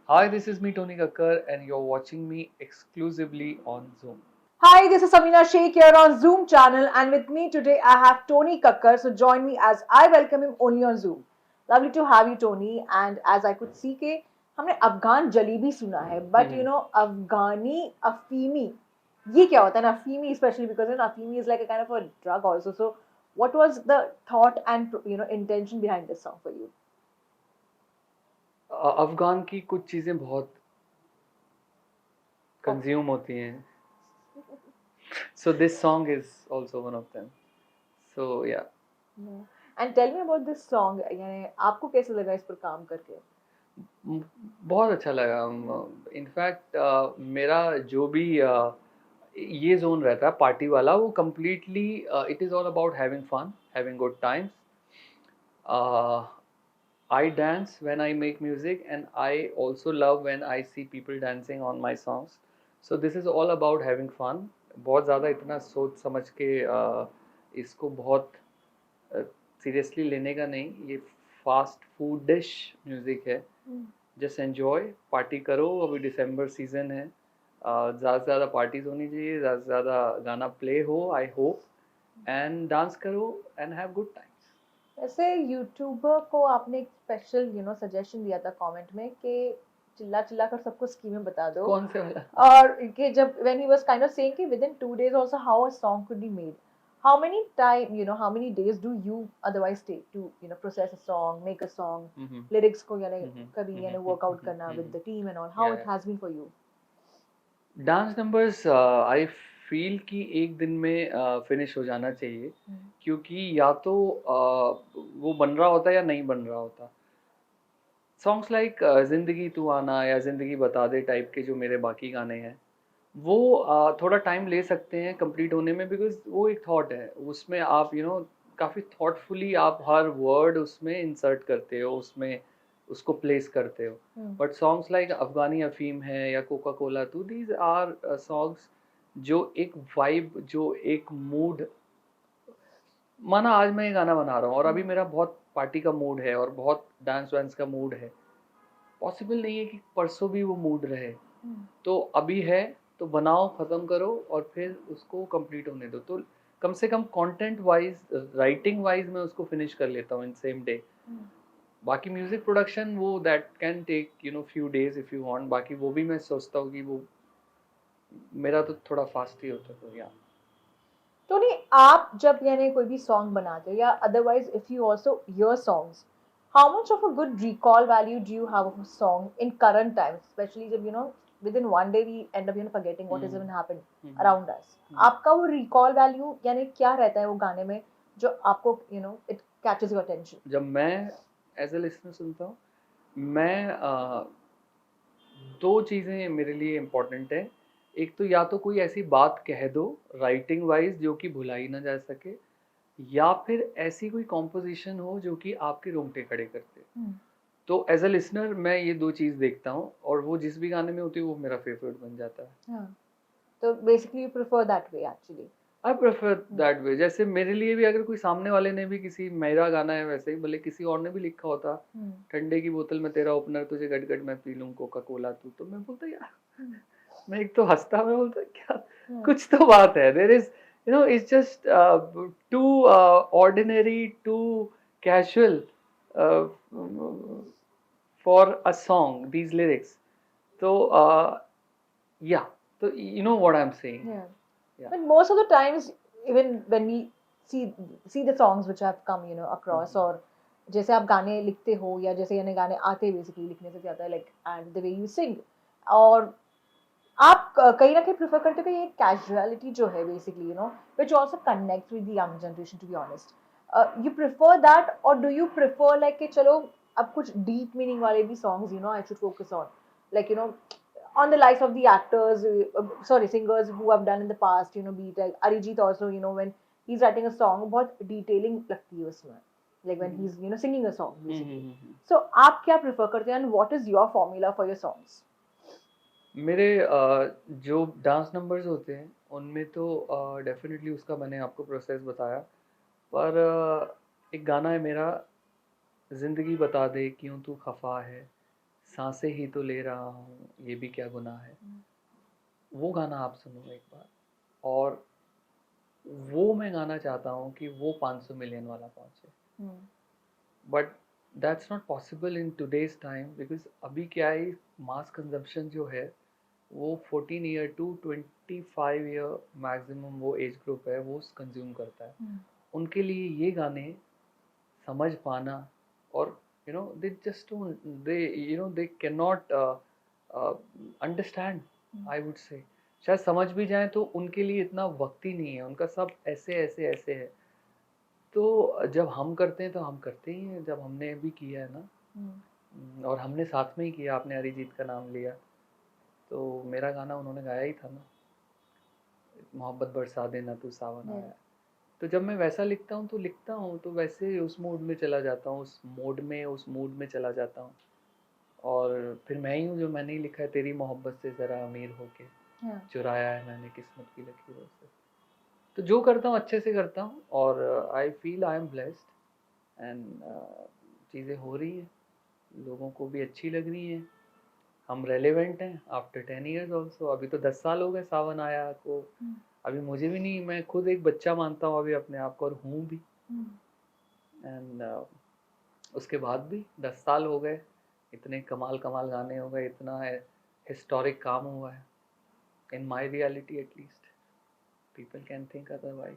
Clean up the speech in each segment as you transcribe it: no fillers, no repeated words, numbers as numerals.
Hi, this is me, Tony Kakkar, and you're watching me exclusively on Zoom. Hi, this is Samina Sheikh here on Zoom channel, and with me today I have Tony Kakkar. So join me as I welcome him only on Zoom. Lovely to have you, Tony. And as I could see के हमने अफगान जलेबी सुना है, but you know अफगानी अफीमी ये क्या होता है ना अफीमी especially because अफीमी is like a kind of a drug also. So what was the thought and intention behind this song for you? Afghan की कुछ चीज़ें बहुत कंज्यूम होती हैं, so this song is also one of them. So yeah, Yeah. And tell me about this song. यानी आपको कैसे लगा इस पर काम करके? बहुत अच्छा लगा। इनफैक्ट मेरा जो भी ये जोन रहता है पार्टी वाला, वो completely it is all about having fun, having good times. I dance when I make music, and I also love when I see people dancing on my songs. So this is all about having fun. बहुत ज़्यादा इतना सोच समझ के इसको बहुत seriously लेने का नहीं। ये फास्ट फूड डिश म्यूज़िक है। जस्ट एन्जॉय, पार्टी करो। अभी दिसंबर सीज़न है, ज़्यादा से ज़्यादा पार्टीज़ होनी चाहिए, ज़्यादा से ज़्यादा गाना प्ले हो, आई होप, एंड डांस करो एंड हैव गुड टाइम्स। वैसे यूट्यूबर को आपने एक स्पेशल सजेशन दिया था कमेंट में कि चिल्ला चिल्ला कर सबको स्कीमें बता दो कौन से वाला? और कि जब when he was kind of saying कि within 2 days also how a song could be made how many time how many days do you otherwise take to process a song make a song lyrics को कभी workout करना with the team and all how it has been for you dance numbers I feel कि एक दिन में finish हो जाना चाहिए, क्योंकि या तो वो बन रहा होता या नहीं बन रहा होता। सॉन्ग्स लाइक ज़िंदगी तू आना या ज़िंदगी बता दे टाइप के जो मेरे बाकी गाने हैं, वो थोड़ा टाइम ले सकते हैं कंप्लीट होने में, बिकॉज़ वो एक थॉट है। उसमें आप काफ़ी थॉटफुली आप हर वर्ड उसमें इंसर्ट करते हो, उसमें उसको प्लेस करते हो। बट सॉन्ग्स लाइक अफ़गानी अफ़ीम है या कोका कोला तू, दीज़ आर सॉन्ग्स जो एक वाइब, जो एक मूड। माना आज मैं ये गाना बना रहा हूँ और अभी मेरा बहुत पार्टी का मूड है और बहुत डांस वांस का मूड है। पॉसिबल नहीं है कि परसों भी वो मूड रहे। तो अभी है तो बनाओ, ख़त्म करो और फिर उसको कंप्लीट होने दो। तो कम से कम कंटेंट वाइज, राइटिंग वाइज मैं उसको फिनिश कर लेता हूँ इन सेम डे। बाकी म्यूजिक प्रोडक्शन वो that can take few days if you want. बाकी वो भी मैं सोचता हूँ कि वो मेरा तो थोड़ा फास्ट ही होता है, तो या। तो नहीं आप जब कोई भी सॉन्ग बनाते हो या otherwise if you also hear songs how much of a good recall value do you have of a song in current times specially जब within one day we end up forgetting what is even happened around us आपका वो recall value क्या रहता है वो गाने में जो आपको इट कैचेस योर अटेंशन जब मैं एज ए लिसनर सुनता हूँ, मैं दो चीज़ें मेरे लिए इम्पोर्टेंट है। एक तो या तो कोई ऐसी बात कह दो राइटिंग वाइज जो कि भुलाई ना जा सके, या फिर ऐसी कोई कॉम्पोजिशन हो जो कि आपके रोंगटे खड़े करते। तो एज अ लिसनर मैं ये दो चीज़ देखता हूँ, और वो जिस भी गाने में होती है वो मेरा फेवरेट बन जाता है। हाँ तो basically you prefer that way actually I prefer that way. जैसे मेरे लिए भी अगर कोई सामने वाले ने भी किसी, मेरा गाना है वैसे ही, भले किसी और ने भी लिखा होता, ठंडे की बोतल में तेरा ओपनर तुझे गट गट मैं पी लूं कोका कोला तू, तो मैं बोलता यार, मैं एक तो हंसता, मैं बोलता क्या कुछ तो बात है। There is it's just too ordinary, too casual for a song these lyrics. तो या, तो you know what I am saying. Yeah. But most of the times, even when we see see the songs which have come, across, और जैसे आप गाने लिखते हो या जैसे गाने आते हैं बेसिकली लिखने से ज्यादा like and the way you sing और आप कहीं ना कहीं प्रेफर करते हो कि ये कैजुअलिटी जो है basically which also connects with the young generation to be honest you prefer that or do you prefer like कि चलो अब कुछ deep meaning वाले भी songs I should focus on like on the lives of the actors sorry singers who have done in the past be it like Arijit also when he's writing a song बहुत detailing लगती है उसमें like when he's singing a song basically so आप क्या prefer करते हैं and what is your formula for your songs मेरे जो डांस नंबर्स होते हैं उनमें तो डेफिनेटली उसका मैंने आपको प्रोसेस बताया। पर एक गाना है मेरा, ज़िंदगी बता दे क्यों तू खफा है, सांसें ही तो ले रहा हूँ ये भी क्या गुनाह है, वो गाना आप सुनो एक बार। और वो मैं गाना चाहता हूँ कि वो 500 मिलियन वाला पहुँचे, but that's not possible in today's time, because अभी क्या है, मास कंजम्पशन जो है वो 14 ईयर टू 25 ईयर मैक्सिमम वो एज ग्रुप है वो कंज्यूम करता है। उनके लिए ये गाने समझ पाना, और you know they just they you know they can not understand, I would say शायद समझ भी जाए तो उनके लिए इतना वक्त ही नहीं है, उनका सब ऐसे ऐसे ऐसे है। तो जब हम करते हैं तो हम करते ही हैं, जब हमने भी किया है ना, और हमने साथ में ही किया, आपने अरिजीत का नाम लिया तो मेरा गाना उन्होंने गाया ही था ना, मोहब्बत बरसा देना तू सावन आया। तो जब मैं वैसा लिखता हूँ तो लिखता हूँ तो वैसे उस मूड में चला जाता हूँ, उस मूड में चला जाता हूँ। और फिर मैं ही हूँ जो मैंने ही लिखा है, तेरी मोहब्बत से ज़रा अमीर होके चुराया है मैंने किस्मत की लकीरों से। तो जो करता हूँ अच्छे से करता हूँ, और I feel I am blessed, and चीज़ें हो रही हैं, लोगों को भी अच्छी लग रही हैं, हम रेलेवेंट हैं आफ्टर 10 इयर्स ऑल्सो। अभी तो 10 साल हो गए सावन आया को, अभी मुझे भी नहीं, मैं खुद एक बच्चा मानता हूँ अभी अपने आप को, और हूँ भी। एंड उसके बाद भी 10 साल हो गए, इतने कमाल कमाल गाने हो गए, इतना हिस्टोरिक काम हुआ है, in my reality at least. People can think otherwise,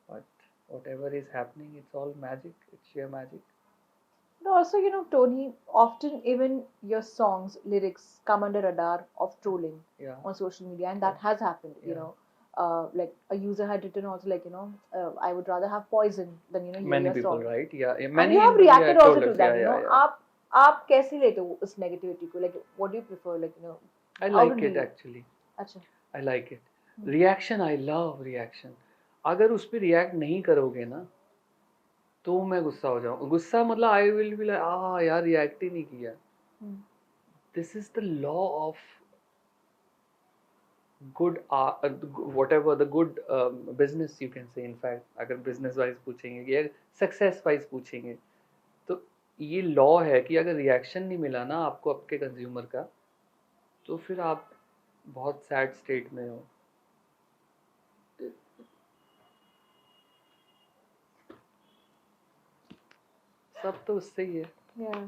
but whatever is happening, it's all magic, it's sheer magic. And also, Tony, often even your songs, lyrics come under radar of trolling Yeah, on social media, and that has happened, yeah. Like a user had written also, like, I would rather have poison than, hear Many your people, song. right? Yeah, And you many, have yeah, reacted also told to us. Yeah, that, yeah, yeah. आप कैसे लेते हो उस negativity को? Like, what do you prefer? Like, I how like do it you? actually. अच्छा. I like it. Reaction, I love reaction. अगर उस पर रिएक्ट नहीं करोगे ना तो मैं गुस्सा हो जाऊँ, गुस्सा मतलब आई विल बी लाइक यार रिएक्ट ही नहीं किया। This is the law of good, whatever the good business you can say, in fact अगर business वाइज पूछेंगे या सक्सेस वाइज पूछेंगे तो ये लॉ है कि अगर रिएक्शन नहीं मिला ना आपको आपके कंज्यूमर का, तो फिर आप बहुत सैड स्टेट में हो। सब तो उससे ही है। Yeah.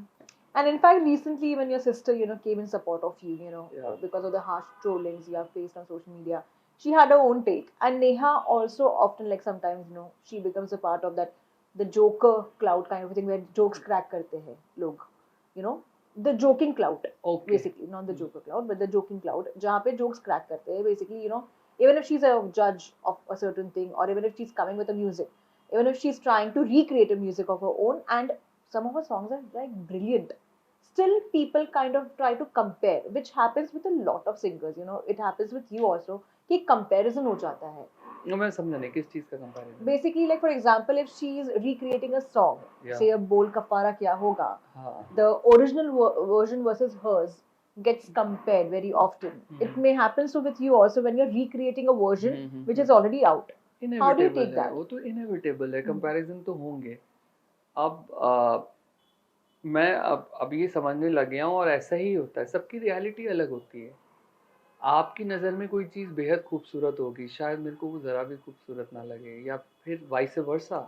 And in fact, recently, when your sister, came in support of you, Yeah. because of the harsh trollings you have faced on social media, she had her own take. And Neha also often, like sometimes, she becomes a part of that, the joker cloud kind of thing where jokes crack karte hai log, the joking cloud, Okay. basically, not the joker cloud, but the joking cloud, jahan pe jokes crack karte hai, basically, even if she's a judge of a certain thing, or even if she's coming with a music, even if she's trying to recreate a music of her own, and some of her songs are like brilliant, still people kind of try to compare, which happens with a lot of singers, it happens with you also, कि comparison हो जाता है. मैं समझा नहीं किस चीज का comparison. Basically, like for example, if she is recreating a song, say a बोल कफारा क्या होगा, the original version versus hers gets compared very often. It may happen so with you also when you're recreating a version which is already out. How do you take that? वो तो inevitable है, comparison तो होंगे। मैं अब ये समझने लग गया हूँ, और ऐसा ही होता है, सबकी रियलिटी अलग होती है। आपकी नज़र में कोई चीज़ बेहद खूबसूरत होगी, शायद मेरे को वो ज़रा भी खूबसूरत ना लगे, या फिर vice versa,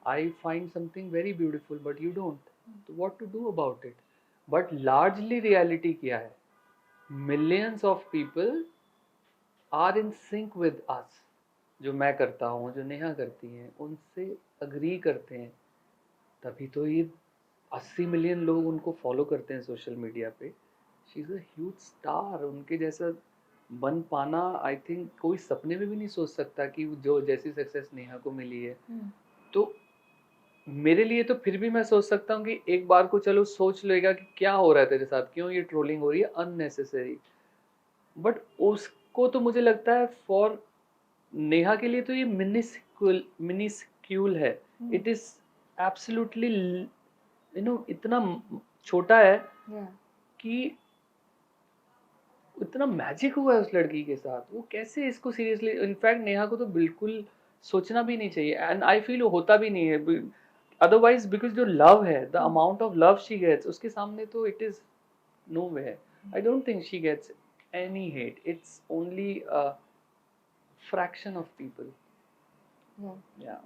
I find something very beautiful but you don't, तो what to do about it. But largely reality क्या है, millions of people are in sync with us, जो मैं करता हूँ, जो नेहा करती हैं, उनसे अग्री करते हैं, तभी तो ये 80 मिलियन लोग उनको फॉलो करते हैं सोशल मीडिया पे। She is a huge star, उनके जैसा बन पाना आई थिंक कोई सपने में भी नहीं सोच सकता कि जो जैसी सक्सेस नेहा को मिली है। तो मेरे लिए तो फिर भी मैं सोच सकता हूँ कि एक बार को चलो सोच लेगा कि क्या हो रहा है तेरे साथ, क्यों ये ट्रोलिंग हो रही है अननेसेसरी। बट उसको तो मुझे लगता है फॉर नेहा के लिए तो ये मिनिस्क्यूल है, इट इज एब्सोल्युटली इतना छोटा है कि इतना मैजिक हुआ है उस लड़की के साथ, वो कैसे इसको सीरियसली, इनफैक्ट नेहा को तो बिल्कुल सोचना भी नहीं चाहिए, एंड आई फील होता भी नहीं है अदरवाइज, बिकॉज जो लव है, the amount of love she gets, उसके सामने तो it is nowhere. I don't think she gets any hate. It's only a fraction of people. Yeah. Yeah.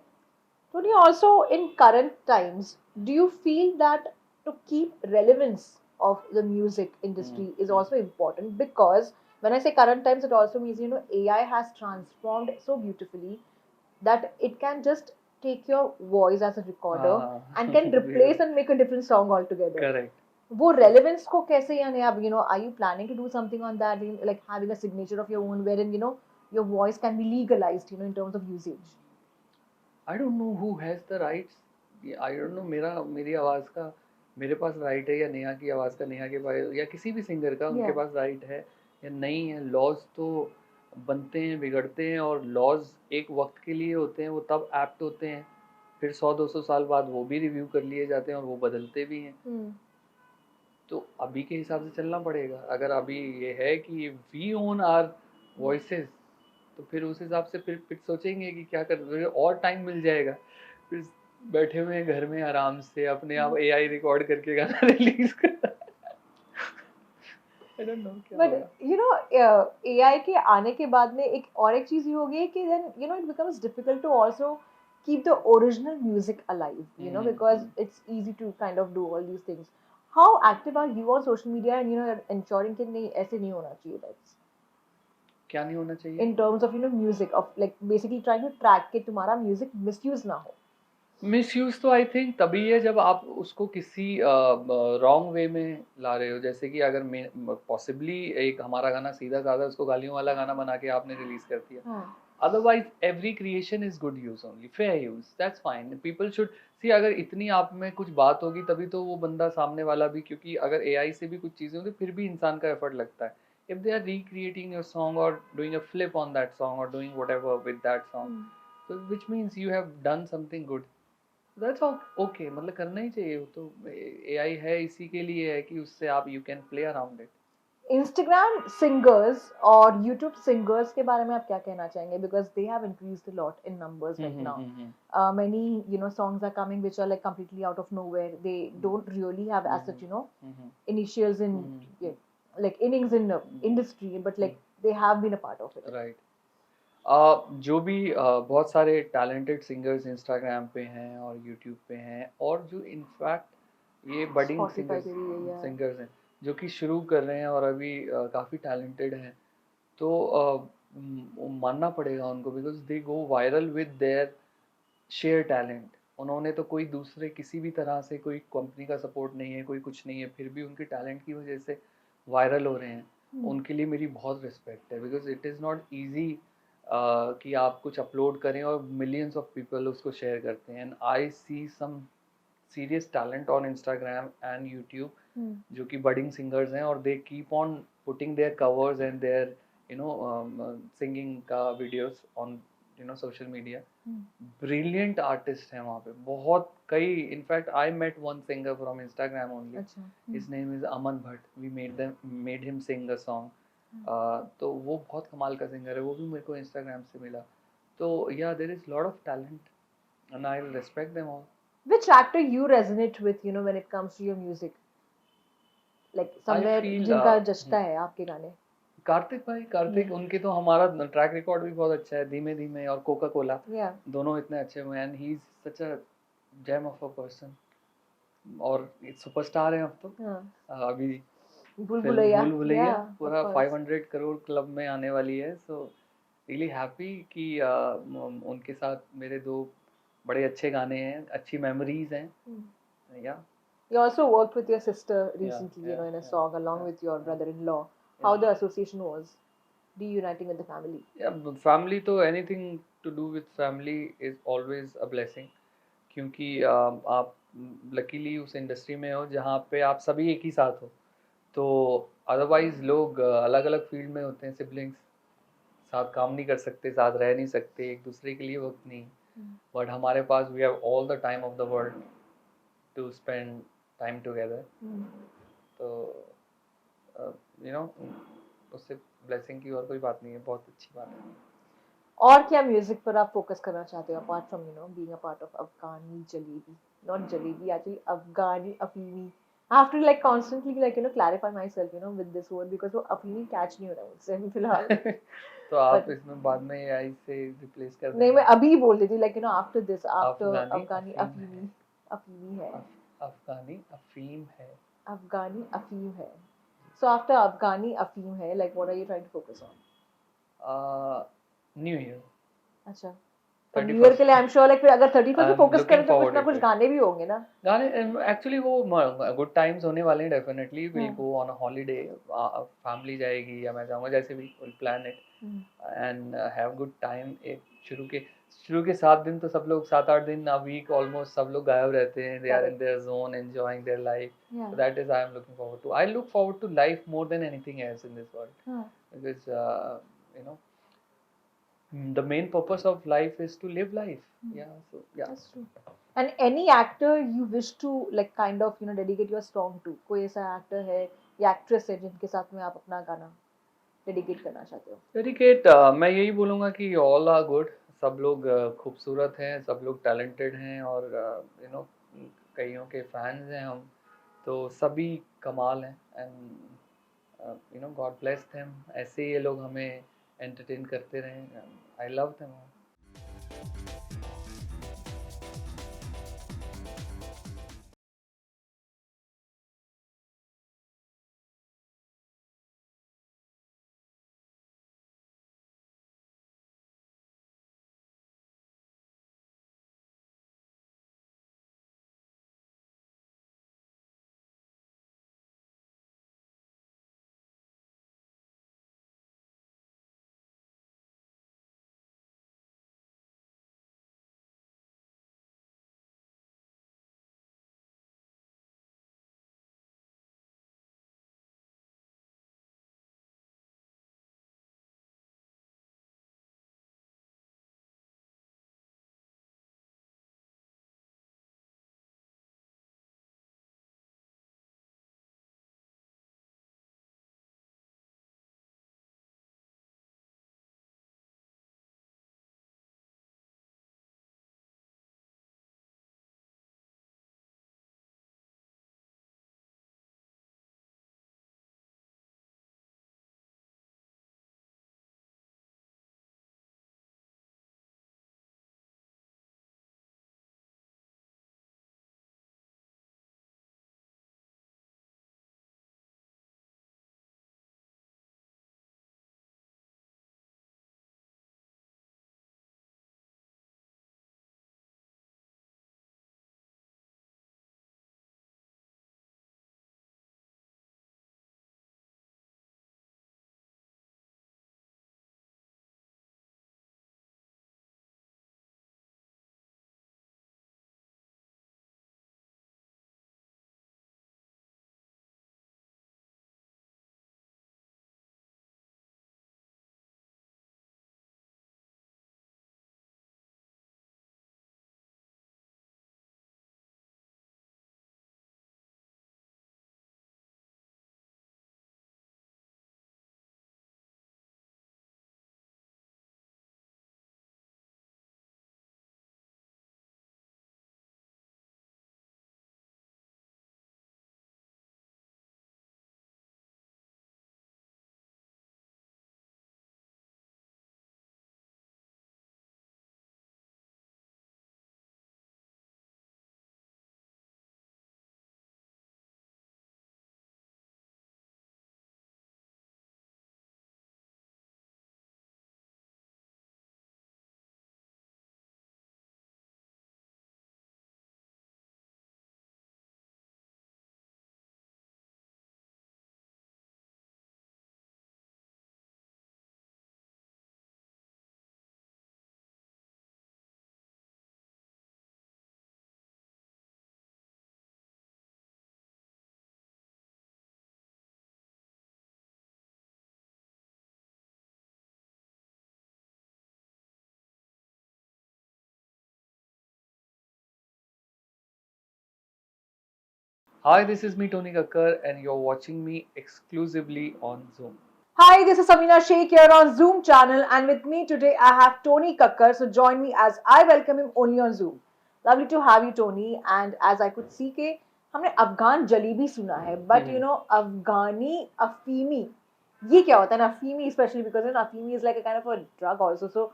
Tony, also in current times, do you feel that to keep relevance of the music Mm, industry is mm. also important? Because when I say current times, it also means, AI has transformed so beautifully that it can just take your voice as a recorder हाँ and can we are replace and make a different song altogether. correct. वो relevance को कैसे यानी आप are you planning to do something on that, like having a signature of your own wherein your voice can be legalized, in terms of usage? I don't know who has the rights. I don't know मेरी आवाज़ का मेरे पास right है या नेहा की आवाज़ का नेहा के पास या किसी भी सिंगर का उनके Yeah. पास राइट है या नहीं है. लॉज तो बनते हैं बिगड़ते हैं और लॉज एक वक्त के लिए होते हैं वो तब एप्ट होते हैं फिर 100-200 साल बाद वो भी रिव्यू कर लिए जाते हैं और वो बदलते भी हैं. Hmm. तो अभी के हिसाब से चलना पड़ेगा. अगर अभी ये है कि वी ओन आर वॉइसेस तो फिर उस हिसाब से फिर सोचेंगे कि क्या कर और टाइम मिल जाएगा. फिर बैठे हुए हैं घर में आराम से अपने आप एआई रिकॉर्ड करके गाना रिलीज कर. आई डोंट नो क्या बट होगा. AI के आने के बाद में एक चीज ये हो गई है कि then it becomes difficult to also keep the original music alive, because it's easy to kind of do all these things. How active are you on social media and ensuring कि नहीं ऐसे नहीं होना चाहिए, that's क्या नहीं होना चाहिए. in terms of music, of like basically trying to track कि तुम्हारा म्यूजिक मिसयूज ना हो. मिसयूज तो आई थिंक तभी है जब आप उसको किसी रॉन्ग वे में ला रहे हो. जैसे कि अगर पॉसिबली एक हमारा गाना सीधा साधा उसको गालियों वाला गाना बना के आपने रिलीज कर दिया. हाँ. Otherwise, every creation is good use only, fair use. That's fine. People should see अगर इतनी आप में कुछ बात होगी तभी तो वो बंदा सामने वाला भी क्योंकि अगर AI से भी कुछ चीज़ें होंगी फिर भी इंसान का एफर्ट लगता है. If they are recreating your song or doing a flip on that song or doing whatever with that song, so which means you have done something good. That's all okay. मतलब करना ही चाहिए. वो तो AI है इसी के लिए है कि उससे आप you can play around it. Instagram singers और यूट्यूब सिंगर्स के बारे में आप क्या कहना चाहेंगे, because they have increased a lot in numbers right now. Many songs are coming which are like completely out of nowhere. They don't really have as such initials in yeah, like innings in industry, but like they have been a part of it. Right. जो भी बहुत सारे talented singers Instagram पे हैं और YouTube पे हैं और जो इनफैक्ट ये बडिंग Spotify पे भी है, yeah. सिंगर्स हैं जो कि शुरू कर रहे हैं और अभी काफ़ी टैलेंटेड हैं तो मानना पड़ेगा उनको because they go viral with their share talent. उन्होंने तो कोई दूसरे किसी भी तरह से कोई कंपनी का सपोर्ट नहीं है कोई कुछ नहीं है फिर भी उनके टैलेंट की वजह से वायरल हो रहे हैं. उनके लिए मेरी बहुत रिस्पेक्ट है because it is not easy कि आप कुछ अपलोड करें और मिलियंस ऑफ पीपल उसको शेयर करते हैं. And I see some serious talent on Instagram and YouTube जो कि बडिंग सिंगर्स हैं और they keep on putting their covers and their singing का videos on social media. Brilliant artist हैं वहाँ पे बहुत कई. In fact I met one singer from Instagram only. His name is Aman Bhatt. We made him sing a song. तो वो बहुत कमाल का सिंगर है. वो भी मेरे को इंस्टाग्राम से मिला. तो yeah there is lot of talent and I respect them all. Which actor you resonate with, when it comes to your music? Like somewhere जिनका जचता है आपके गाने. कार्तिक भाई. कार्तिक उनके तो हमारा ट्रैक रिकॉर्ड भी बहुत अच्छा है. धीमे धीमे और कोका कोला दोनों इतने अच्छे हुए and he is such a gem of a person और सुपरस्टार है अब तो. अभी भूल भुलैया पूरा 500 करोड़ क्लब में आने वाली है. सो रियली हैप्पी कि उनके साथ मेरे दो बड़े अच्छे गाने हैं अच्छी मेमोरीज हैं. या You also worked with your sister recently, in a song along with your brother-in-law. How the association was reuniting with the family? Yeah, family तो anything to do with family is always a blessing क्योंकि आप luckily उस industry में हो जहाँ पे आप सभी एक ही साथ हो. तो अदरवाइज लोग अलग अलग फील्ड में होते हैं. सिबलिंग्स साथ काम नहीं कर सकते साथ रह नहीं सकते एक दूसरे के लिए वक्त नहीं. बट हमारे पास we have all the time of the world to spend time together. तो उससे ब्लेसिंग की और कोई बात नहीं है. बहुत अच्छी बात है. और क्या म्यूजिक पर आप फोकस करना चाहते हो apart from being a part of Afghani Jalebi, not jalebi actually, Afghani Afeemi I have to like constantly like clarify myself with this word because वो अभी भी catch नहीं हो रहा मुझसे अभी फिलहाल. तो आप But इसमें बाद में एआई से रिप्लेस कर नहीं मैं देना. अभी बोल देती like after this after अफगानी अफगानी अफीम है. अफीमी अफीमी है. अफगानी अफीम है. अफगानी अफीम है. So after अफगानी अफीम है like what are you trying to focus on? New year. अच्छा. तो न्यू ईयर के लिए आई एम श्योर लाइक फिर अगर 31st पे I'm फोकस looking करें तो कुछ forward ना to कुछ it. गाने भी होंगे ना. गाने एक्चुअली वो गुड टाइम्स होने वाले हैं definitely. Will hmm. Go on a holiday. Family जाएगी या मैं जाऊंगा जैसे भी. Will plan it and have good time. एक शुरू के 7 दिन तो सब लोग 7-8 दिन अ वीक ऑलमोस्ट सब लोग गायब रहते हैं. They are in Correct. Their zone enjoying their life. Yeah. So that is I am looking forward to. I look forward to life more than anything else in this world हाँ. because you know the main purpose of life is to live life. Yeah, so yeah. That's true. And any actor you wish to like kind of dedicate your song to? कोई ऐसा actor है या actress है जिनके साथ में आप अपना गाना dedicate करना चाहते हो? डेडिकेट मैं यही बोलूँगा कि ऑल आर गुड. सब लोग खूबसूरत हैं. सब लोग टैलेंटेड हैं और यू नो कईयों के फैंस हैं हम. तो सभी कमाल हैं and you no God bless them. ऐसे ये लोग हमें एंटरटेन करते रहें. I love them. Hi, this is me, Tony Kakkar, and you're watching me exclusively on Zoom. Hi, this is Samina Sheikh here on Zoom channel, and with me today I have Tony Kakkar. So join me as I welcome him only on Zoom. Lovely to have you, Tony. And as I could see के हमने अफगान जलेबी सुना है, but you know Afghani Afeemi, ये क्या होता है ना? Afeemi specially because you know Afeemi is like a kind of a drug also. So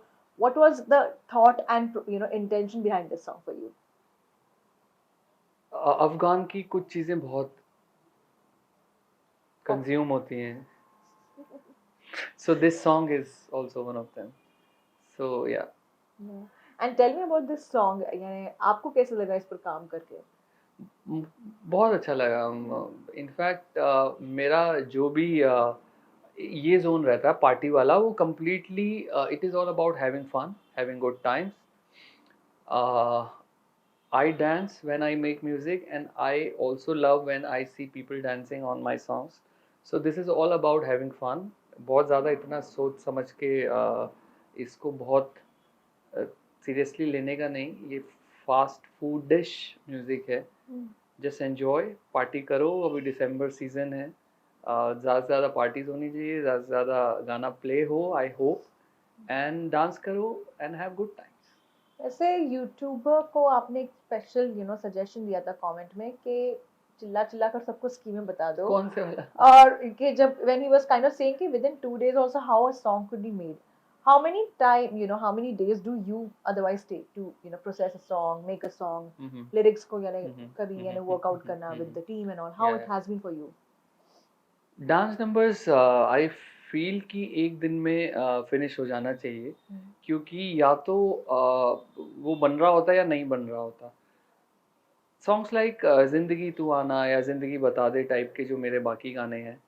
what was the thought and you know intention behind this song for you? Afghan की कुछ चीज़ें बहुत कंज़्यूम होती हैं, so this song is also one of them. So yeah. And tell me about this song, यानी आपको कैसे लगा इस पर काम करके? बहुत अच्छा लगा। इनफैक्ट मेरा जो भी ये जोन रहता है पार्टी वाला, वो completely it is all about having fun, having good times. I dance when I make music, and I also love when I see people dancing on my songs. So this is all about having fun. बहुत ज़्यादा इतना सोच समझ के इसको बहुत seriously लेने का नहीं। ये फास्ट फूड डिश म्यूज़िक है। जस्ट एन्जॉय, पार्टी करो। अभी दिसंबर सीज़न है, ज़्यादा से ज़्यादा पार्टीज़ होनी चाहिए, ज़्यादा से ज़्यादा गाना प्ले हो, आई होप, एंड डांस करो एंड हैव गुड टाइम्स। वैसे यूट्यूबर को आपने एक स्पेशल यू नो सजेशन दिया था कमेंट में कि चिल्ला चिल्ला कर सबको स्कीमें बता दो, कौन से वाला? और कि जब when he was kind of saying कि within 2 days also how a song could be made, how many time you know how many days do you otherwise take to you know process a song, make a song, lyrics को यानी कभी यानी work out करना with the team and all, how it has been for you? Dance numbers I feel कि एक दिन में finish हो जाना चाहिए, क्योंकि या तो वो बन रहा होता या नहीं बन रहा होता। सॉन्ग्स लाइक ज़िंदगी तू आना या ज़िंदगी बता दे टाइप के जो मेरे बाकी गाने हैं,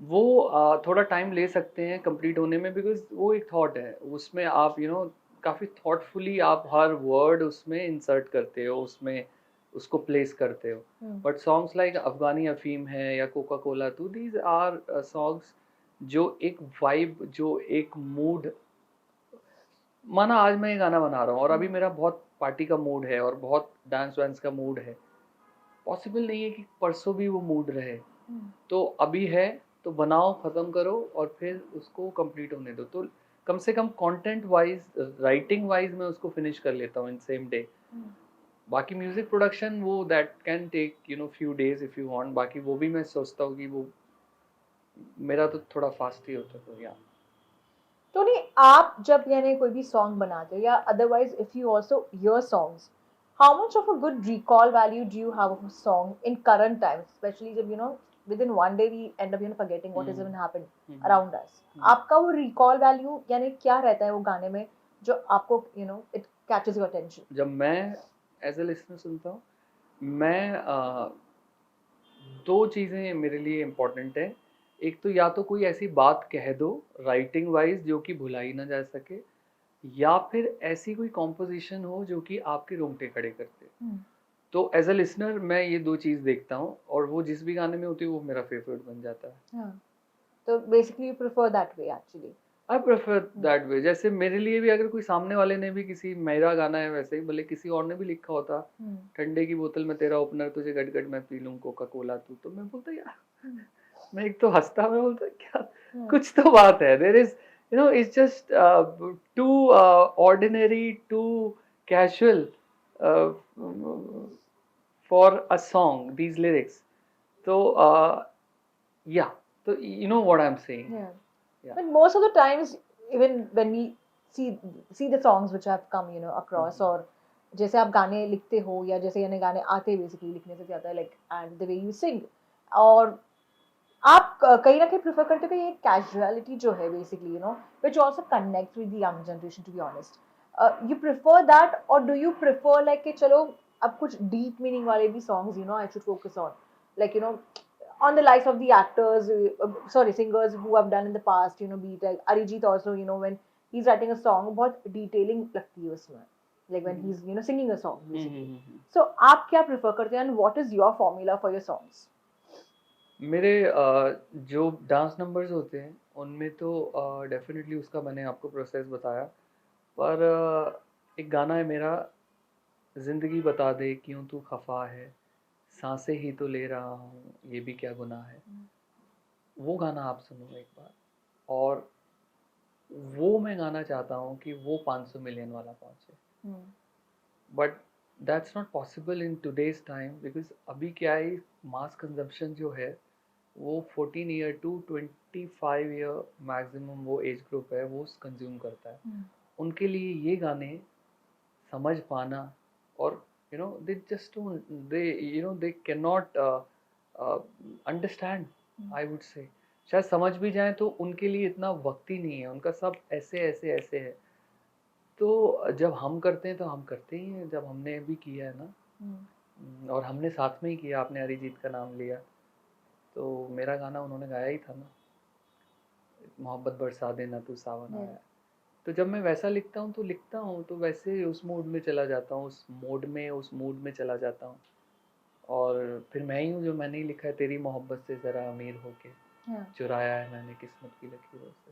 वो थोड़ा टाइम ले सकते हैं कंप्लीट होने में, बिकॉज़ वो एक थॉट है। उसमें आप यू नो काफ़ी थॉटफुली आप हर वर्ड उसमें इंसर्ट करते हो, उसमें उसको प्लेस करते हो। बट सॉन्ग्स लाइक अफ़गानी अफ़ीम है या कोका कोला तू, दीज़ आर सॉन्ग्स जो एक वाइब, जो एक मूड, माना आज मैं ये गाना बना रहा हूँ और अभी मेरा बहुत पार्टी का मूड है और बहुत डांस वांस का मूड है, पॉसिबल नहीं है कि परसों भी वो मूड रहे। तो अभी है तो बनाओ, ख़त्म करो और फिर उसको कंप्लीट होने दो। तो कम से कम कंटेंट वाइज, राइटिंग वाइज मैं उसको फिनिश कर लेता हूँ इन सेम डे। बाकी म्यूजिक प्रोडक्शन वो that can take you know few days if you want. बाकी वो भी मैं सोचता हूँ कि वो मेरा तो थोड़ा फास्ट ही होता है, तो या। तो नहीं, आप जब यानी कोई भी सॉन्ग बनाते हो या otherwise if you also hear songs, how much of a good recall value do you have of a song in current times, specially जब you know within one day we end up you know forgetting what is even happened around us? आपका वो recall value यानी क्या रहता है वो गाने में जो आपको you know it catches your attention? जब मैं एज ए लिसनर सुनता हूँ, मैं दो चीज़ें मेरे लिए इम्पोर्टेंट है। एक तो या तो कोई ऐसी बात कह दो राइटिंग वाइज जो कि भुलाई ना जा सके, या फिर ऐसी कोई कॉम्पोजिशन हो जो कि आपके रोंगटे खड़े करते। तो एज अ लिसनर मैं ये दो चीज़ देखता हूँ, और वो जिस भी गाने में होती है वो मेरा फेवरेट बन जाता है। हाँ, तो basically you prefer that way actually? I prefer that way. जैसे मेरे लिए भी अगर कोई सामने वाले ने भी किसी, मेरा गाना है वैसे ही, भले किसी और ने भी लिखा होता, ठंडे की बोतल में तेरा ओपनर तुझे गट गट मैं पी लूं कोका कोला तू, तो मैं बोलता यार, मैं एक तो हंसता, मैं बोलता क्या कुछ तो बात है। There is you know it's just too ordinary, too casual for a song these lyrics. तो या, तो you know what I am saying. But most of the times, even when we see the songs which have come, you know, across, or जैसे आप गाने लिखते हो या जैसे यानी गाने आते हैं बेसिकली लिखने से ज़्यादा, like and the way you sing, और आप कहीं ना कहीं प्रेफर करते हो कि ये कैजुअलिटी जो है basically you know which also connect with the young generation, to be honest, you prefer that, और डू यू प्रेफर लाइक कि चलो अब कुछ डीप मीनिंग वाले भी songs you know I should focus on, like you know on the lives of the actors, sorry, singers who have done in the past, you know, be it like Arijit also, you know, when he's writing a song, बहुत detailing लगती है उसमें, like when he's, you know, singing a song basically. So आप क्या prefer करते हैं and what is your formula for your songs? मेरे जो डांस नंबर्स होते हैं उनमें तो डेफिनेटली उसका मैंने आपको प्रोसेस बताया, पर एक गाना है मेरा, ज़िंदगी बता दे क्यों तू खफा है, सांसें ही तो ले रहा हूँ ये भी क्या गुनाह है। वो गाना आप सुनो एक बार, और वो मैं गाना चाहता हूँ कि वो 500 मिलियन वाला पहुँचे। But that's not possible in today's time, because अभी क्या है, मास कंजम्पशन जो है वो 14 ईयर टू 25 ईयर मैक्सिमम वो एज ग्रुप है, वो कंज्यूम करता है। उनके लिए ये गाने समझ पाना, और they just they they can not understand, I would say. शायद समझ भी जाए तो उनके लिए इतना वक्त ही नहीं है, उनका सब ऐसे ऐसे ऐसे है। तो जब हम करते हैं तो हम करते ही हैं, जब हमने भी किया है ना। और हमने साथ में ही किया, आपने अरिजीत का नाम लिया, तो मेरा गाना उन्होंने गाया ही था ना, मोहब्बत बरसा देना तू सावन आया। तो जब मैं वैसा लिखता हूँ तो लिखता हूँ तो वैसे उस मूड में चला जाता हूँ, उस मूड में चला जाता हूँ। और फिर मैं ही हूँ जो मैंने ही लिखा है, तेरी मोहब्बत से ज़रा अमीर होके चुराया है मैंने किस्मत की लकीरों से।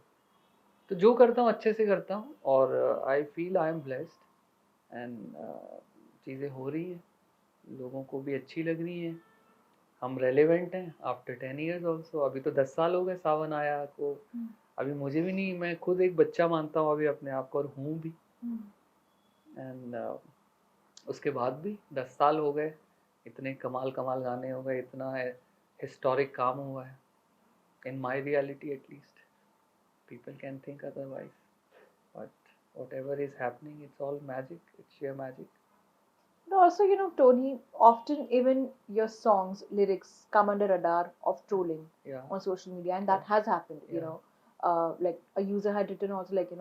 तो जो करता हूँ अच्छे से करता हूँ, और I feel I am blessed, and चीज़ें हो रही हैं, लोगों को भी अच्छी लग रही हैं, हम रेलेवेंट हैं आफ्टर 10 इयर्स ऑल्सो। अभी तो 10 साल हो गए सावन आया को। अभी मुझे भी नहीं, मैं खुद एक बच्चा मानता हूँ अभी अपने आप को, और हूँ भी। एंड उसके बाद भी 10 साल हो गए, इतने कमाल कमाल गाने हो गए, इतना हिस्टोरिक काम हुआ है, in my reality at least. People can think otherwise, but whatever is happening, it's all magic, it's sheer magic. No, also, Tony, often even your songs, lyrics come under radar of trolling Yeah, on social media, and that yeah, has happened, yeah. Like a user had written also, like,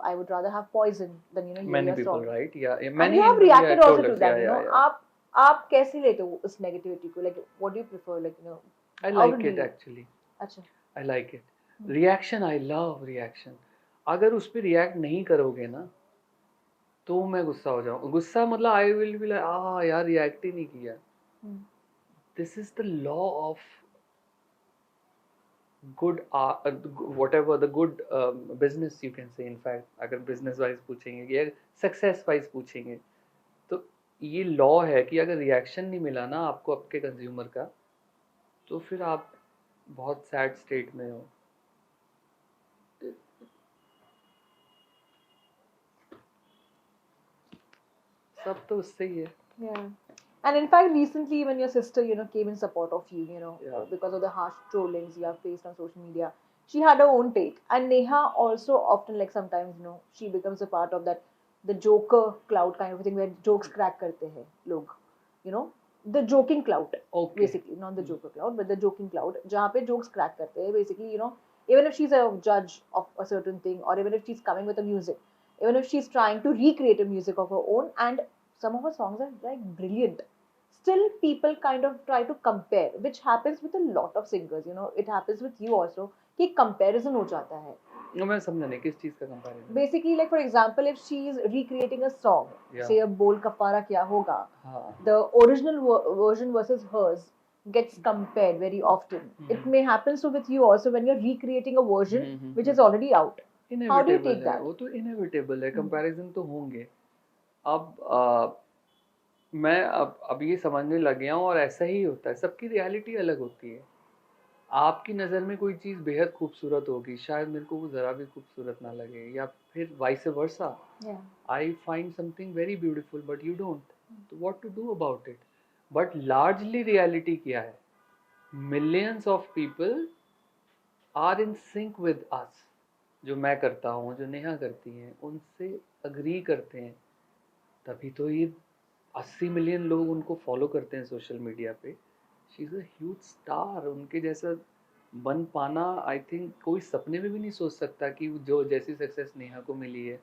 I would rather have poison than, hear Many your people, song. right? Yeah, yeah, And you many have in the, yeah, reacted also told to us. Yeah, that, yeah, yeah. आप कैसे लेते हो उस negativity को? Like, what do you prefer? Like, I how to like it deal? actually. अच्छा. I like it. Reaction, I love reaction. अगर उस पर रिएक्ट नहीं करोगे ना तो मैं गुस्सा हो जाऊँ। गुस्सा मतलब आई विल बी लाइक, यार रिएक्ट ही नहीं किया। This is the law of good, whatever the good business you can say, in fact अगर बिजनेस वाइज पूछेंगे या सक्सेस वाइज पूछेंगे, तो ये लॉ है कि अगर रिएक्शन नहीं मिला ना आपको आपके कंज्यूमर का, तो फिर आप बहुत सैड स्टेट में हो। सब तो उससे ही है। Yeah. And in fact, recently, when your sister, came in support of you, Yeah. because of the harsh trollings you have faced on social media, she had her own take. And Neha also often, like sometimes, she becomes a part of that, the joker cloud kind of thing where jokes crack karte hai log, you know, the joking cloud, Okay. basically, not the joker cloud, but the joking cloud, jahan pe jokes crack karte hai, basically, even if she's a judge of a certain thing, or even if she's coming with a music, even if she's trying to recreate a music of her own, and some of her songs are like brilliant, still people kind of try to compare, which happens with a lot of singers, it happens with you also, कि comparison हो जाता है. मैं समझा नहीं किस चीज का comparison. Basically, like for example, if she is recreating a song, Yeah. say अब बोल कफारा क्या होगा, हाँ। the original version versus hers gets compared very often. It may happen so with you also when you're recreating a version which is already out. How do you take inevitable है that? वो, तो inevitable है, comparison तो होंगे। अब मैं अब ये समझने लग गया हूँ, और ऐसा ही होता है, सबकी रियलिटी अलग होती है। आपकी नज़र में कोई चीज़ बेहद खूबसूरत होगी, शायद मेरे को वो ज़रा भी खूबसूरत ना लगे, या फिर vice versa. I find something very beautiful but you don't, तो what to do about it. But largely reality क्या है, millions of people are in sync with us. जो मैं करता हूँ, जो नेहा करती हैं, उनसे अग्री करते हैं, तभी तो ये 80 मिलियन लोग उनको फॉलो करते हैं सोशल मीडिया पे। She is a huge star, उनके जैसा बन पाना आई थिंक कोई सपने में भी नहीं सोच सकता कि जो जैसी सक्सेस नेहा को मिली है।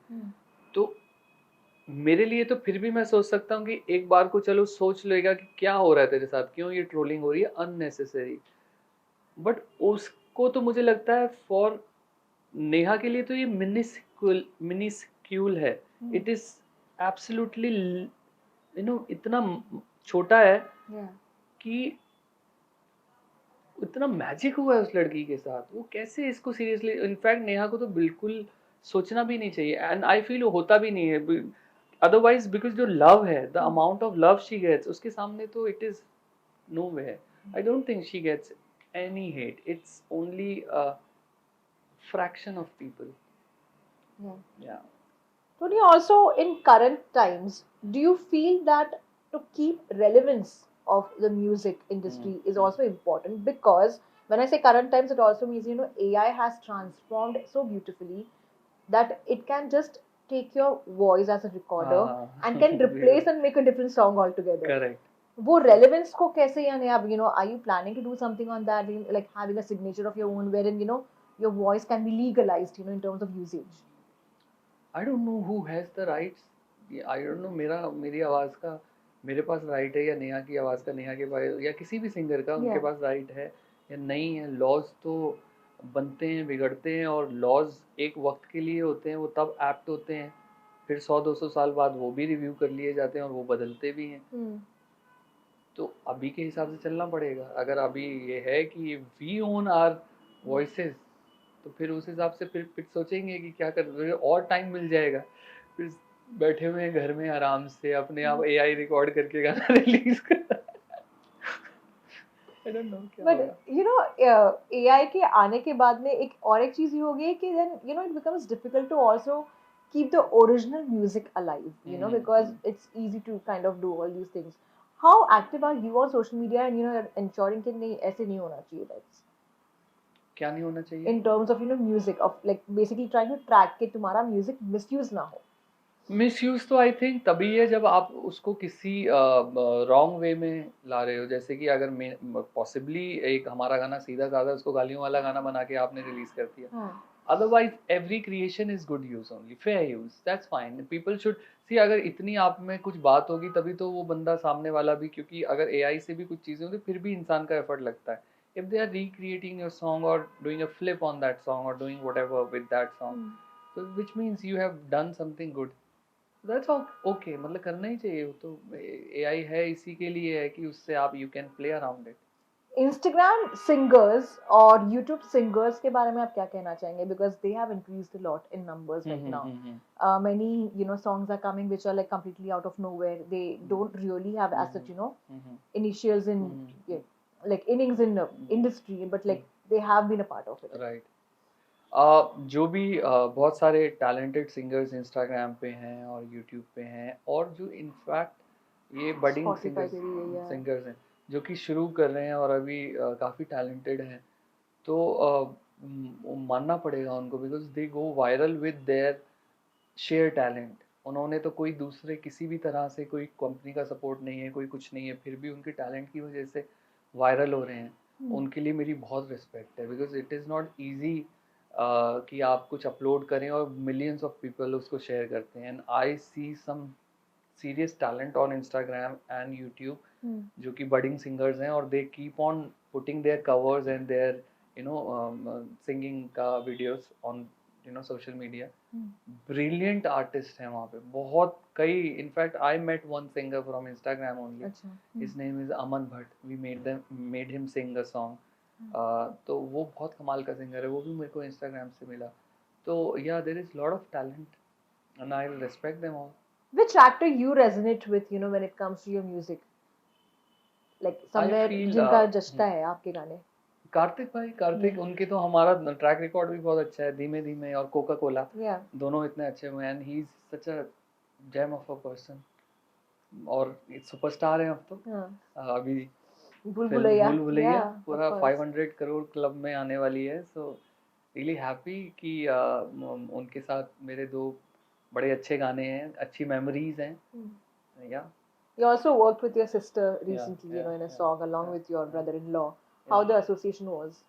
तो मेरे लिए तो फिर भी मैं सोच सकता हूँ कि एक बार को चलो सोच लेगा कि क्या हो रहा है तेरे साथ, क्यों ये ट्रोलिंग हो रही है अननेसेसरी। बट उसको तो मुझे लगता है फॉर नेहा के लिए तो ये मिनिस्क्यूल है। इट इज एब्सोल्युटली इतना छोटा है कि इतना मैजिक हुआ है उस लड़की के साथ, वो कैसे इसको सीरियसली, इनफैक्ट नेहा को तो बिल्कुल सोचना भी नहीं चाहिए, एंड आई फील होता भी नहीं है अदरवाइज, बिकॉज जो लव है, the amount of love she gets, उसके सामने तो it is no way. I don't think she gets any hate, it's only a fraction of people. Yeah. Yeah. Tony, also in current times, do you feel that to keep relevance of the music industry is also important? Because when I say current times, it also means, AI has transformed so beautifully that it can just take your voice as a recorder हाँ and can replace yeah, and make a different song altogether. correct. वो relevance को कैसे यानी आप are you planning to do something on that, like having a signature of your own wherein your voice can be legalized in terms of usage? I don't know who has the rights. I don't know मेरी आवाज़ का मेरे पास right है या नेहा की आवाज़ का नेहा के पास या किसी भी सिंगर का उनके Yeah. पास राइट है या नहीं है. लॉज तो बनते हैं बिगड़ते हैं और लॉज एक वक्त के लिए होते हैं, वो तब एप्ट होते हैं, फिर 100-200 साल बाद वो भी रिव्यू कर लिए जाते हैं और वो बदलते भी हैं. तो अभी के हिसाब से चलना पड़ेगा. अगर अभी ये है कि वी ओन आर वॉइसेस तो फिर उस हिसाब से फिर सोचेंगे कि क्या कर और टाइम मिल जाएगा. फिर बैठे हुए हैं घर में आराम से अपने आप एआई रिकॉर्ड करके गाना रिलीज कर. आई डोंट नो क्या बट होगा. AI के आने के बाद में एक और एक चीज ये हो गई है कि then it becomes difficult to also keep the original music alive, because it's easy to kind of do all these things. How active are you on social media and ensuring कि नहीं ऐसे नहीं होना चाहिए, that's क्या नहीं होना चाहिए. in terms of music, of like basically trying to track कि तुम्हारा music misuse ना हो. मिसयूज तो आई थिंक तभी है जब आप उसको किसी रॉन्ग वे में ला रहे हो. जैसे कि अगर पॉसिबली एक हमारा गाना सीधा साधा उसको गालियों वाला गाना बना के आपने रिलीज कर दिया. Otherwise, every creation is good use only, fair use. That's fine. People should see. अगर इतनी आप में कुछ बात होगी तभी तो वो बंदा सामने वाला भी, क्योंकि अगर AI से भी कुछ चीज़ें होती फिर भी इंसान का एफर्ट लगता है. If they are recreating your song or doing a flip on that song or doing whatever with that song, so which means you have done something good. That's all okay. मतलब करना ही चाहिए. वो तो AI है इसी के लिए है कि उससे आप you can play around it. Instagram singers और YouTube singers के बारे में आप क्या कहना चाहेंगे? Because they have increased a lot in numbers right now. Many songs are coming which are like completely out of nowhere. They don't really have as such initials in yeah, like innings in industry, but like they have been a part of it. Right. जो भी बहुत सारे talented singers Instagram पे हैं और YouTube पे हैं और जो इनफैक्ट ये बडिंग Spotify पे भी है, yeah. सिंगर्स हैं जो कि शुरू कर रहे हैं और अभी काफ़ी टैलेंटेड हैं. तो मानना पड़ेगा उनको because they go viral with their share talent. उन्होंने तो कोई दूसरे किसी भी तरह से कोई कंपनी का सपोर्ट नहीं है, कोई कुछ नहीं है, फिर भी उनके टैलेंट की वजह से वायरल हो रहे हैं. उनके लिए मेरी बहुत रिस्पेक्ट है because it is not easy कि आप कुछ अपलोड करें और मिलियंस ऑफ पीपल उसको शेयर करते हैं. And I see some serious talent on Instagram and YouTube जो कि बडिंग सिंगर्स हैं और they keep on putting their covers and their singing का videos on social media. Brilliant artist हैं वहाँ पे बहुत कई. In fact I met one singer from Instagram only. His name is Aman Bhatt. We made him sing a song. तो वो बहुत कमाल का सिंगर है. वो भी मेरे को इंस्टाग्राम से मिला. तो yeah there is lot of talent and I will respect them all. Which actor you resonate with, when it comes to your music? Like somewhere जिनका जचता है आपके गाने. कार्तिक भाई. कार्तिक उनके तो हमारा ट्रैक रिकॉर्ड भी बहुत अच्छा है. धीमे धीमे और कोका कोला दोनों इतने अच्छे हुए हैं. And he is such a gem of a person और सुपरस्टार है अब तो. अभी भूल भुलैया पूरा 500 करोड़ क्लब में आने वाली है. सो रियली हैप्पी कि उनके साथ मेरे दो बड़े अच्छे गाने हैं, अच्छी मेमोरीज हैं. या You also worked with your sister recently, in a song along with your brother-in-law. How the association was,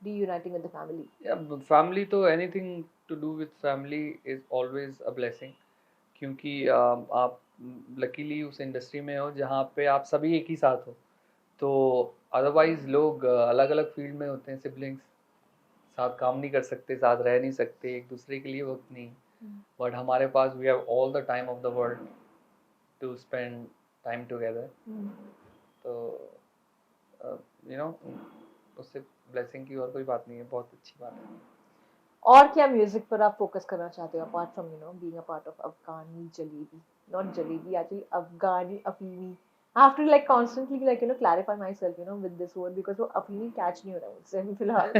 reuniting with the family? Yeah, family तो anything to do with family is always a blessing. क्योंकि आप luckily उस industry में हो जहाँ पे आप सभी एक ही साथ हो. तो अदरवाइज लोग अलग अलग फील्ड में होते हैं. सिबलिंग्स साथ काम नहीं कर सकते, साथ रह नहीं सकते, एक दूसरे के लिए वक्त नहीं. बट हमारे पास we have all the time of the world to spend time together. तो उससे ब्लेसिंग की और कोई बात नहीं है. बहुत अच्छी बात है. और क्या म्यूजिक पर आप फोकस करना चाहते हो apart from being a part of Afghani Jalebi, not jalebi actually, Afghani Afeemi. I have to like constantly like clarify myself with this word because वो अफीमी कैच नहीं हो रहा मुझसे फिलहाल.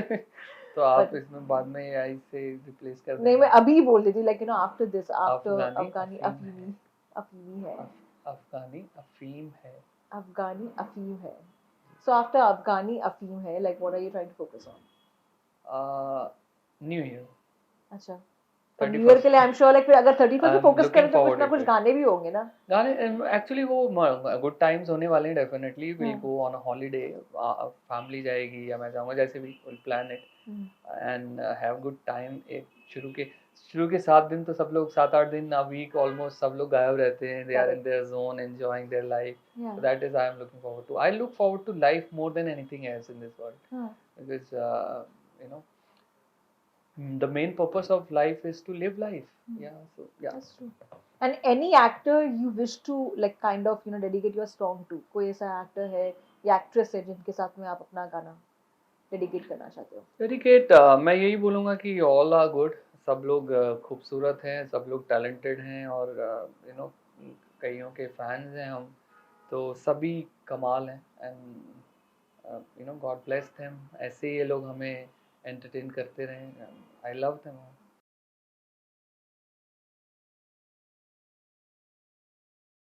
तो आप But इसमें बाद में एआई से रिप्लेस कर नहीं, मैं देंगे। अभी बोल देती like after this, after Afghani Afghani अफ़ीम है। अफीमी, अफीमी है, अफ़गानी अफ़ीम है। अफगानी अफीम है। सो आफ्टर अफगानी अफीम है, like what are you trying to focus on? New year अच्छा, तो न्यू ईयर के लिए 31st। I am sure like फिर अगर 31st आई पे एम फोकस लुकिंग करें तो कुछ फॉरवर्ड ना टू कुछ इट। गाने भी होंगे ना? गाने एक्चुअली वो गुड टाइम्स होने वाले हैं, definitely will hmm, go on a holiday, family जाएगी या मैं जाऊंगा, जैसे भी will plan it hmm, and have good time. एक शुरू के 7 दिन तो सब लोग, 7-8 दिन अ वीक ऑलमोस्ट सब लोग गायब रहते हैं, they are in correct, their zone enjoying their life. Yeah, So that is I am looking forward to. I look forward to life more than anything else in this world, हाँ, because you know the main purpose of life is to live life. Yeah, so yeah. That's true. And any actor you wish to like kind of dedicate your song to, कोई ऐसा actor है या actress है जिनके साथ में आप अपना गाना डेडिकेट करना चाहते हो? डेडिकेट मैं यही बोलूँगा कि ऑल आर गुड। सब लोग खूबसूरत हैं, सब लोग टैलेंटेड हैं और कईयों के फैंस हैं हम, तो सभी कमाल हैं एंड गॉड ब्लेस देम। ऐसे ही ये लोग हमें एंटरटेन करते रहें। I love them.